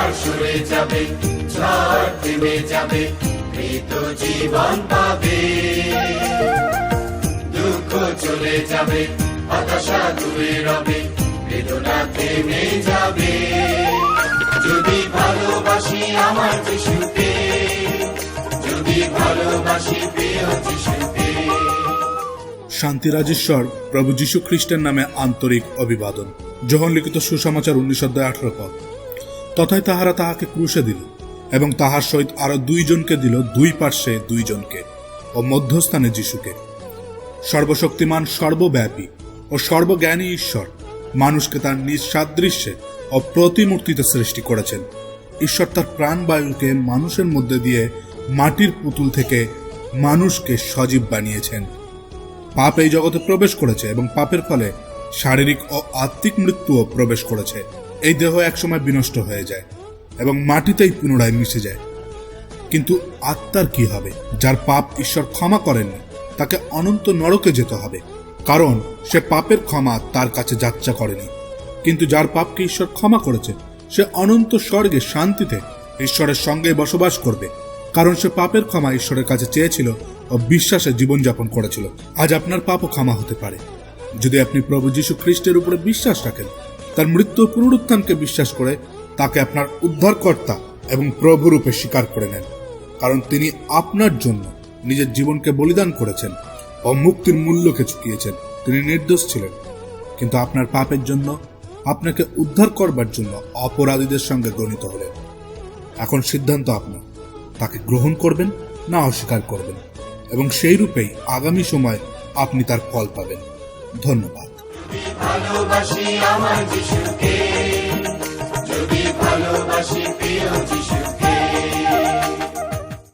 ঝড় সরে যাবে, ঝড় থেমে যাবে, মৃত জীবন পাবে। দুঃখ চলে যাবে, হতাশা দূরে রবে, বেদনা থেমে যাবে। যদি ভালোবাসি আমার যিশুকে, যদি ভালোবাসি প্রিয় যিশুকে। শান্তিরাজেশ্বর প্রভু যীশু খ্রিস্টের নামে আন্তরিক অভিবাদন। যোহন লিখিত সুসমাচার 19:18 পদ। তথায় তাহারা তাহাকে ক্রুশে দিল, এবং তাহার সহিত আরো 2 জনকে দিল, 2 পার্শ্বে 2 জনকে, ও মধ্যস্থানে যিশুকে। সর্বশক্তিমান, সর্বব্যাপী ও সর্বজ্ঞানী ঈশ্বর মানুষকে তার নিজ সাদৃশ্যে ও প্রতিমূর্তিতে সৃষ্টি করেছেন। ঈশ্বর তার প্রাণবায়ুকে মানুষের মধ্যে দিয়ে মাটির পুতুল থেকে মানুষকে সজীব বানিয়েছেন। পাপ এই জগতে প্রবেশ করেছে এবং পাপের ফলে শারীরিক ও আত্মিক মৃত্যুও প্রবেশ করেছে। এই দেহ একসময় বিনষ্ট হয়ে যায় এবং মাটিতেই পুনরায় মিশে যায়। কিন্তু আত্মার কি হবে? যার পাপ ঈশ্বর ক্ষমা করেননি, তাকে অনন্ত নরকে যেতে হবে, কারণ সে পাপের ক্ষমা তার কাছে যাচ্ছা করেনি। কিন্তু যার পাপকে ঈশ্বর ক্ষমা করেছে, সে অনন্ত স্বর্গে শান্তিতে ঈশ্বরের সঙ্গে বসবাস করবে, কারণ সে পাপের ক্ষমা ঈশ্বরের কাছে চেয়েছিল ও বিশ্বাসে জীবনযাপন করেছিল। আজ আপনার পাপও ক্ষমা হতে পারে যদি আপনি প্রভু যীশু খ্রিস্টের উপরে বিশ্বাস রাখেন, তার মৃত্যু ও পুনরুত্থানকে বিশ্বাস করে তাকে আপনার উদ্ধারকর্তা এবং প্রভু রূপে স্বীকার করে নেন, কারণ তিনি আপনার জন্য নিজের জীবনকে বলিদান করেছেন ও মুক্তির মূল্যকে চুকিয়েছেন। তিনি নির্দোষ ছিলেন, কিন্তু আপনার পাপের জন্য আপনাকে উদ্ধার করবার জন্য অপরাধীদের সঙ্গে গণিত হলেন। এখন সিদ্ধান্ত আপনার, তাকে গ্রহণ করবেন না অস্বীকার করবেন, এবং সেই রূপেই আগামী সময় আপনি তার ফল পাবেন। ধন্যবাদ। ভালোবাসি আমার যিশুকে, যদি ভালোবাসি প্রিয়